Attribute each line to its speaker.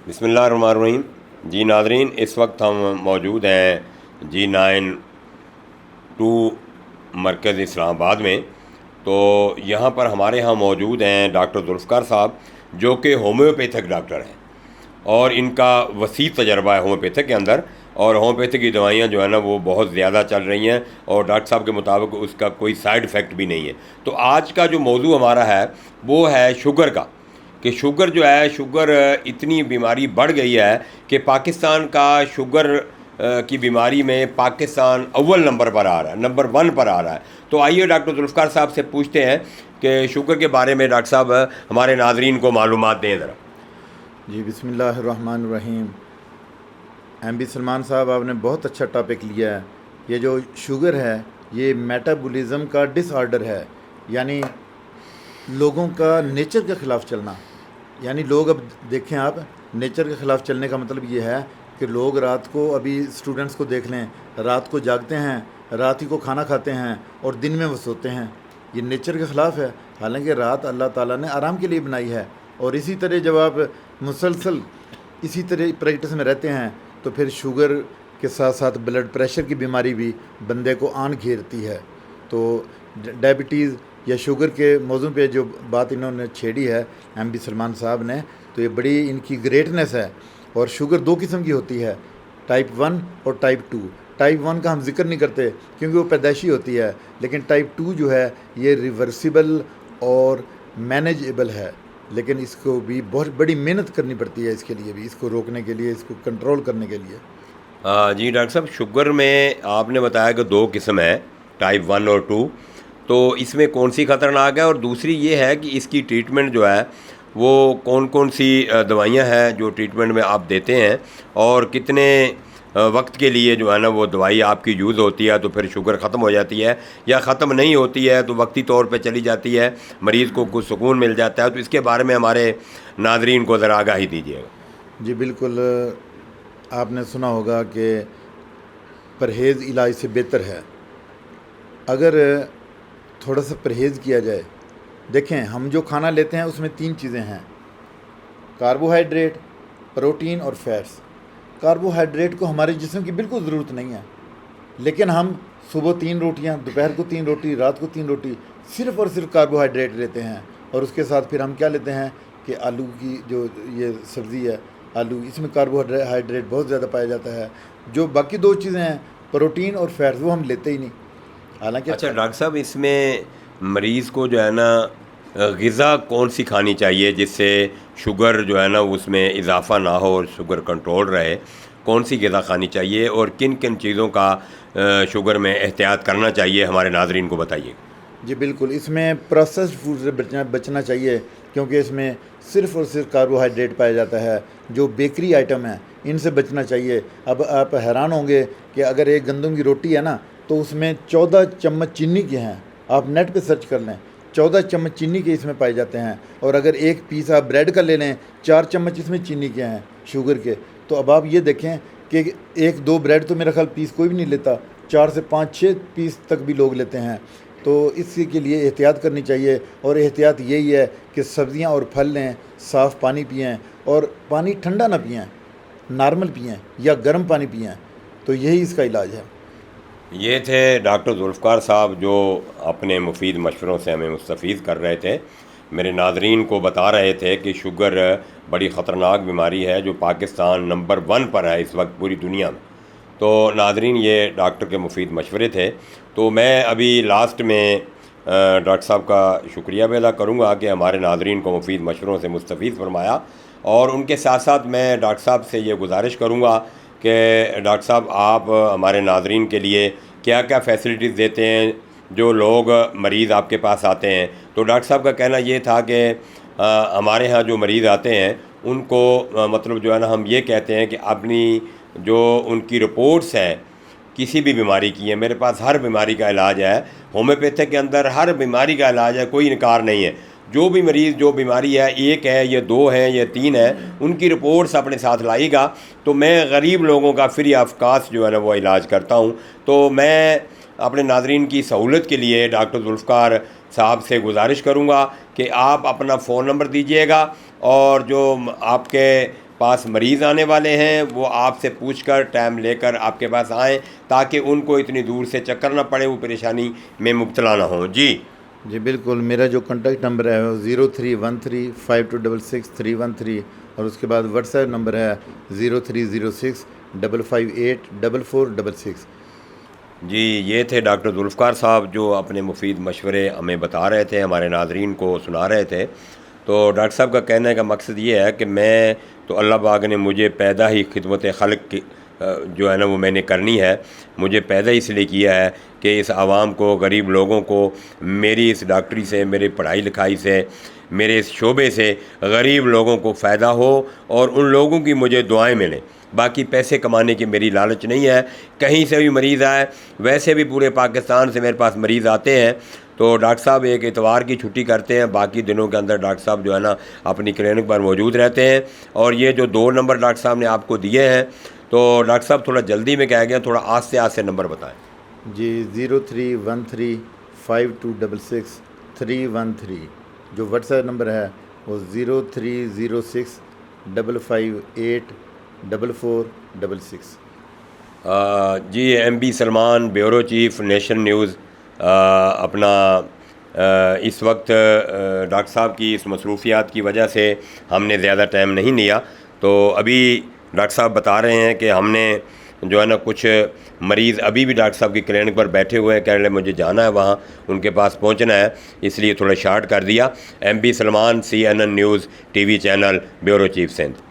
Speaker 1: بسم اللہ الرحمن الرحیم۔ جی ناظرین، اس وقت ہم موجود ہیں G92 مرکز اسلام آباد میں۔ تو یہاں پر ہمارے ہاں موجود ہیں ڈاکٹر ذوالفقار صاحب، جو کہ ہومیوپیتھک ڈاکٹر ہیں اور ان کا وسیع تجربہ ہے ہومیوپیتھک کے اندر، اور ہومیوپیتھک کی دوائیاں جو ہے نا وہ بہت زیادہ چل رہی ہیں اور ڈاکٹر صاحب کے مطابق اس کا کوئی سائیڈ افیکٹ بھی نہیں ہے۔ تو آج کا جو موضوع ہمارا ہے وہ ہے شوگر کا، کہ شوگر جو ہے، شوگر اتنی بیماری بڑھ گئی ہے کہ پاکستان کا شوگر کی بیماری میں پاکستان اول نمبر پر آ رہا ہے، نمبر 1 پر آ رہا ہے۔ تو آئیے ڈاکٹر ذوالفقار صاحب سے پوچھتے ہیں کہ شوگر کے بارے میں ڈاکٹر صاحب ہمارے ناظرین کو معلومات دیں ذرا۔
Speaker 2: جی بسم اللہ الرحمن الرحیم۔ ایم بی سلمان صاحب، آپ نے بہت اچھا ٹاپک لیا ہے۔ یہ جو شوگر ہے یہ میٹابولزم کا ڈس آرڈر ہے، یعنی لوگوں کا نیچر کے خلاف چلنا۔ یعنی لوگ، اب دیکھیں آپ، نیچر کے خلاف چلنے کا مطلب یہ ہے کہ لوگ رات کو، ابھی اسٹوڈنٹس کو دیکھ لیں، رات کو جاگتے ہیں، رات ہی کو کھانا کھاتے ہیں اور دن میں وہ سوتے ہیں۔ یہ نیچر کے خلاف ہے، حالانکہ رات اللہ تعالیٰ نے آرام کے لیے بنائی ہے۔ اور اسی طرح جب آپ مسلسل اسی طرح پریکٹس میں رہتے ہیں تو پھر شوگر کے ساتھ ساتھ بلڈ پریشر کی بیماری بھی بندے کو آن گھیرتی ہے۔ تو ڈائبٹیز یا شوگر کے موضوع پہ جو بات انہوں نے چھیڑی ہے ایم بی سلمان صاحب نے، تو یہ بڑی ان کی گریٹنس ہے۔ اور شوگر 2 قسم کی ہوتی ہے، ٹائپ 1 اور ٹائپ 2۔ ٹائپ 1 کا ہم ذکر نہیں کرتے کیونکہ وہ پیدائشی ہوتی ہے، لیکن ٹائپ 2 جو ہے یہ ریورسیبل اور مینیجیبل ہے، لیکن اس کو بھی بہت بڑی محنت کرنی پڑتی ہے، اس کے لیے بھی، اس کو روکنے کے لیے، اس کو کنٹرول کرنے کے لیے۔
Speaker 1: جی ڈاکٹر صاحب، شوگر میں آپ نے بتایا کہ 2 قسم ہیں، ٹائپ 1 اور 2۔ تو اس میں کون سی خطرناک ہے؟ اور دوسری یہ ہے کہ اس کی ٹریٹمنٹ جو ہے وہ کون کون سی دوائیاں ہیں جو ٹریٹمنٹ میں آپ دیتے ہیں، اور کتنے وقت کے لیے جو ہے نا وہ دوائی آپ کی یوز ہوتی ہے، تو پھر شوگر ختم ہو جاتی ہے، یا ختم نہیں ہوتی ہے تو وقتی طور پہ چلی جاتی ہے، مریض کو کچھ سکون مل جاتا ہے؟ تو اس کے بارے میں ہمارے ناظرین کو ذرا آگاہی دیجیے گا۔
Speaker 2: جی بالکل، آپ نے سنا ہوگا کہ پرہیز علاج سے بہتر ہے۔ اگر تھوڑا سا پرہیز کیا جائے، دیکھیں ہم جو کھانا لیتے ہیں اس میں 3 چیزیں ہیں، کاربوہائیڈریٹ، پروٹین اور فیٹس۔ کاربوہائیڈریٹ کو ہمارے جسم کی بالکل ضرورت نہیں ہے، لیکن ہم صبح 3 روٹیاں، دوپہر کو 3 روٹی، رات کو 3 روٹی صرف اور صرف کاربوہائیڈریٹ لیتے ہیں۔ اور اس کے ساتھ پھر ہم کیا لیتے ہیں کہ آلو کی جو یہ سبزی ہے آلو، اس میں کاربوہائیڈریٹ بہت زیادہ پایا جاتا ہے۔ جو باقی 2 چیزیں ہیں پروٹین اور فیٹس، وہ ہم لیتے ہی نہیں۔ حالانکہ
Speaker 1: اچھا ڈاکٹر صاحب، اس میں مریض کو جو ہے نا غذا کون سی کھانی چاہیے جس سے شوگر جو ہے نا اس میں اضافہ نہ ہو اور شوگر کنٹرول رہے؟ کون سی غذا کھانی چاہیے اور کن کن چیزوں کا شوگر میں احتیاط کرنا چاہیے؟ ہمارے ناظرین کو بتائیے۔
Speaker 2: جی بالکل، اس میں پروسیسڈ فوڈ سے بچنا چاہیے، کیونکہ اس میں صرف اور صرف کاربوہائیڈریٹ پایا جاتا ہے۔ جو بیکری آئٹم ہیں ان سے بچنا چاہیے۔ اب آپ حیران ہوں گے کہ اگر ایک گندم کی روٹی ہے نا تو اس میں 14 چمچ چینی کے ہیں، آپ نیٹ پہ سرچ کر لیں، 14 چمچ چینی کے اس میں پائے جاتے ہیں۔ اور اگر ایک پیس آپ بریڈ کا لے لیں، 4 چمچ اس میں چینی کے ہیں، شوگر کے۔ تو اب آپ یہ دیکھیں کہ 1-2 بریڈ تو میرا خیال پیس کوئی بھی نہیں لیتا، 4 سے 5-6 پیس تک بھی لوگ لیتے ہیں۔ تو اس کے لیے احتیاط کرنی چاہیے، اور احتیاط یہی ہے کہ سبزیاں اور پھل لیں، صاف پانی پئیں، اور پانی ٹھنڈا نہ پئیں، نارمل پئیں یا گرم پانی پئیں۔ تو یہی اس کا علاج ہے۔
Speaker 1: یہ تھے ڈاکٹر ذوالفقار صاحب جو اپنے مفید مشوروں سے ہمیں مستفید کر رہے تھے۔ میرے ناظرین کو بتا رہے تھے کہ شوگر بڑی خطرناک بیماری ہے جو پاکستان نمبر 1 پر ہے اس وقت پوری دنیا میں۔ تو ناظرین، یہ ڈاکٹر کے مفید مشورے تھے۔ تو میں ابھی لاسٹ میں ڈاکٹر صاحب کا شکریہ بھی ادا کروں گا کہ ہمارے ناظرین کو مفید مشوروں سے مستفید فرمایا، اور ان کے ساتھ ساتھ میں ڈاکٹر صاحب سے یہ گزارش کروں گا کہ ڈاکٹر صاحب آپ ہمارے ناظرین کے لیے کیا کیا فیسلٹیز دیتے ہیں جو لوگ مریض آپ کے پاس آتے ہیں؟ تو ڈاکٹر صاحب کا کہنا یہ تھا کہ ہمارے ہاں جو مریض آتے ہیں ان کو مطلب جو ہے نا ہم یہ کہتے ہیں کہ اپنی جو ان کی رپورٹس ہیں کسی بھی بیماری کی ہے، میرے پاس ہر بیماری کا علاج ہے، ہومیوپیتھک کے اندر ہر بیماری کا علاج ہے، کوئی انکار نہیں ہے۔ جو بھی مریض جو بیماری ہے، 1 ہے یا 2 ہے یا 3 ہے، ان کی رپورٹس اپنے ساتھ لائے گا تو میں غریب لوگوں کا فری آف کاسٹ جو ہے نا وہ علاج کرتا ہوں۔ تو میں اپنے ناظرین کی سہولت کے لیے ڈاکٹر ذوالفقار صاحب سے گزارش کروں گا کہ آپ اپنا فون نمبر دیجیے گا، اور جو آپ کے پاس مریض آنے والے ہیں وہ آپ سے پوچھ کر ٹائم لے کر آپ کے پاس آئیں تاکہ ان کو اتنی دور سے چکر نہ پڑے، وہ پریشانی میں مبتلا نہ ہوں۔
Speaker 2: جی بالکل، میرا جو کانٹیکٹ نمبر ہے وہ 0313526313 اور اس کے بعد واٹس ایپ نمبر ہے 0306558446۔
Speaker 1: جی یہ تھے ڈاکٹر ذوالفقار صاحب جو اپنے مفید مشورے ہمیں بتا رہے تھے، ہمارے ناظرین کو سنا رہے تھے۔ تو ڈاکٹر صاحب کا کہنے کا مقصد یہ ہے کہ میں تو اللہ پاک نے مجھے پیدا ہی خدمت خلق کی جو ہے نا وہ میں نے کرنی ہے، مجھے پیدا اس لیے کیا ہے کہ اس عوام کو، غریب لوگوں کو میری اس ڈاکٹری سے، میری پڑھائی لکھائی سے، میرے اس شعبے سے غریب لوگوں کو فائدہ ہو اور ان لوگوں کی مجھے دعائیں ملیں۔ باقی پیسے کمانے کی میری لالچ نہیں ہے، کہیں سے بھی مریض آئے، ویسے بھی پورے پاکستان سے میرے پاس مریض آتے ہیں۔ تو ڈاکٹر صاحب ایک اتوار کی چھٹی کرتے ہیں، باقی دنوں کے اندر ڈاکٹر صاحب جو ہے نا اپنی کلینک پر موجود رہتے ہیں۔ اور یہ جو 2 نمبر ڈاکٹر صاحب نے آپ کو دیے ہیں، تو ڈاکٹر صاحب تھوڑا جلدی میں کہہ گیا، تھوڑا آہستہ نمبر بتائیں۔
Speaker 2: جی 0313526313 جو واٹس ایپ نمبر ہے وہ 0306558446۔
Speaker 1: جی MB Salman, bureau chief, nation news. اپنا اس وقت ڈاکٹر صاحب کی اس مصروفیات کی وجہ سے ہم نے زیادہ ٹائم نہیں لیا، تو ابھی ڈاکٹر صاحب بتا رہے ہیں کہ ہم نے جو ہے نا کچھ مریض ابھی بھی ڈاکٹر صاحب کی کلینک پر بیٹھے ہوئے ہیں، کہہ رہے مجھے جانا ہے وہاں، ان کے پاس پہنچنا ہے، اس لیے تھوڑا شارٹ کر دیا۔ MB Salman, CNN news TV channel, bureau chief Sindh.